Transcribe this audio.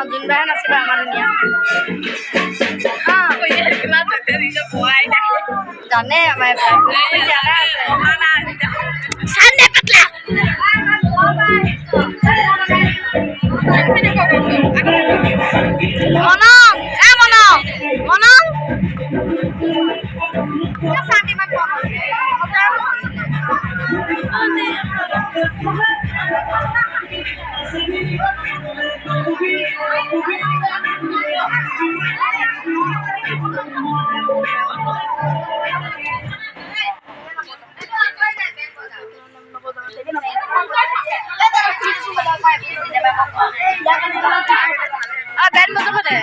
যোন বাহে নাছিলে আমাৰ ধুনীয়া জানে আমাৰ জানা আছে সামনে পাতলা মনং মনং মনং শান্তি মান ব্যাট মতো করে